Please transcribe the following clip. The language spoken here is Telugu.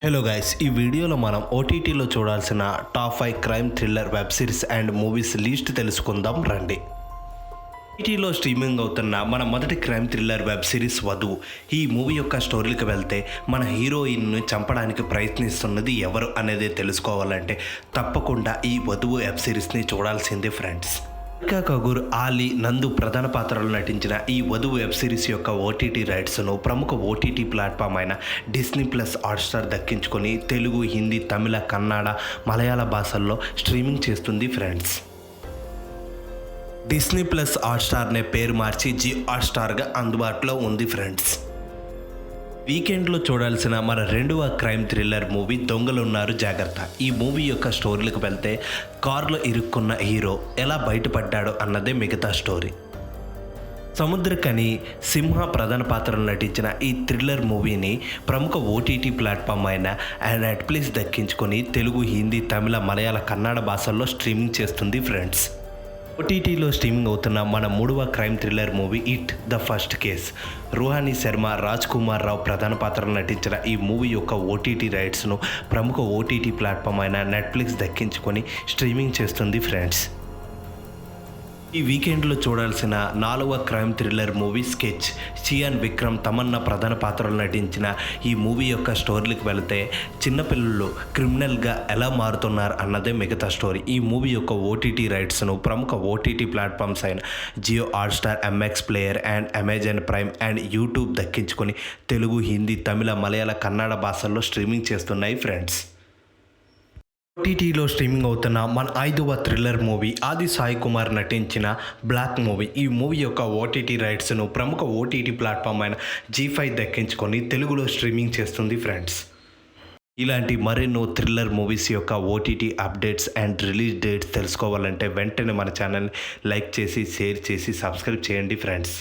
హలో గైస్, ఈ వీడియోలో మనం ఓటీటీలో చూడాల్సిన top 5 crime thriller web series and movies list తెలుసుకుందాం రండి. ఓటీటీలో స్ట్రీమింగ్ అవుతున్న మన మొదటి క్రైమ్ థ్రిల్లర్ వెబ్ సిరీస్ వధువు. ఈ మూవీ యొక్క స్టోరీకి వెళ్తే మన హీరోయిన్ను చంపడానికి ప్రయత్నిస్తున్నది ఎవరు అనేది తెలుసుకోవాలంటే తప్పకుండా ఈ వధువు వెబ్ సిరీస్ని చూడాల్సిందే ఫ్రెండ్స్. రికా కపూర్, ఆలీ, నందు ప్రధాన పాత్రలు నటించిన ఈ వధువు వెబ్ సిరీస్ యొక్క ఓటీటీ రైట్స్ను ప్రముఖ ఓటీటీ ప్లాట్ఫామ్ అయిన డిస్నీ ప్లస్ హాట్స్టార్ దక్కించుకొని తెలుగు, హిందీ, తమిళ, కన్నడ, మలయాళ భాషల్లో స్ట్రీమింగ్ చేస్తుంది ఫ్రెండ్స్. డిస్నీ ప్లస్ హాట్స్టార్నే పేరు మార్చి జీ హాట్స్టార్గా అందుబాటులో ఉంది ఫ్రెండ్స్. వీకెండ్లో చూడాల్సిన మన రెండవ క్రైమ్ థ్రిల్లర్ మూవీ దొంగలున్నారు జాగ్రత్త. ఈ మూవీ యొక్క స్టోరీలకు వెళ్తే కారులో ఇరుక్కున్న హీరో ఎలా బయటపడ్డాడు అన్నదే మిగతా స్టోరీ. సముద్రకని, సింహ ప్రధాన పాత్రలు నటించిన ఈ థ్రిల్లర్ మూవీని ప్రముఖ ఓటీటీ ప్లాట్ఫామ్ అయిన నెట్ఫ్లిక్స్ దక్కించుకొని తెలుగు, హిందీ, తమిళ, మలయాళ, కన్నడ భాషల్లో స్ట్రీమింగ్ చేస్తుంది ఫ్రెండ్స్. ఓటీటీలో స్ట్రీమింగ్ అవుతున్న మన మూడవ crime thriller movie it the first case. Ruhani Sharma, Raj Kumar Rao ప్రధాన పాత్రలు నటించిన ఈ మూవీ యొక్క ఓటీటీ రైట్స్ను ప్రముఖ ఓటీటీ ప్లాట్ఫామ్ అయిన నెట్ఫ్లిక్స్ దక్కించుకొని స్ట్రీమింగ్ చేస్తుంది ఫ్రెండ్స్. ఈ వీకెండ్లో చూడాల్సిన నాలుగవ crime thriller movie sketch. Chiyaan Vikram, Tamannaah ప్రధాన పాత్రలు నటించిన ఈ మూవీ యొక్క స్టోరీలకు వెళితే చిన్నపిల్లలు క్రిమినల్గా ఎలా మారుతున్నారు అన్నదే మిగతా స్టోరీ. ఈ మూవీ యొక్క ఓటీటీ రైట్స్ను ప్రముఖ ఓటీటీ ప్లాట్ఫామ్స్ అయిన Jio Hotstar, MX player and Amazon Prime and YouTube దక్కించుకొని తెలుగు, హిందీ, తమిళ, మలయాళ, కన్నడ భాషల్లో స్ట్రీమింగ్ చేస్తున్నాయి ఫ్రెండ్స్. ఓటీటీలో స్ట్రీమింగ్ అవుతున్న మన ఐదవ థ్రిల్లర్ మూవీ ఆది సాయి కుమార్ నటించిన బ్లాక్ మూవీ. ఈ మూవీ యొక్క ఓటీటీ రైట్స్ను ప్రముఖ ఓటీటీ ప్లాట్ఫామ్ అయిన G5 దక్కించుకొని తెలుగులో స్ట్రీమింగ్ చేస్తుంది ఫ్రెండ్స్. ఇలాంటి మరెన్నో థ్రిల్లర్ మూవీస్ యొక్క OTT updates and release dates తెలుసుకోవాలంటే వెంటనే మన ఛానల్ని లైక్ చేసి, షేర్ చేసి, సబ్స్క్రైబ్ చేయండి ఫ్రెండ్స్.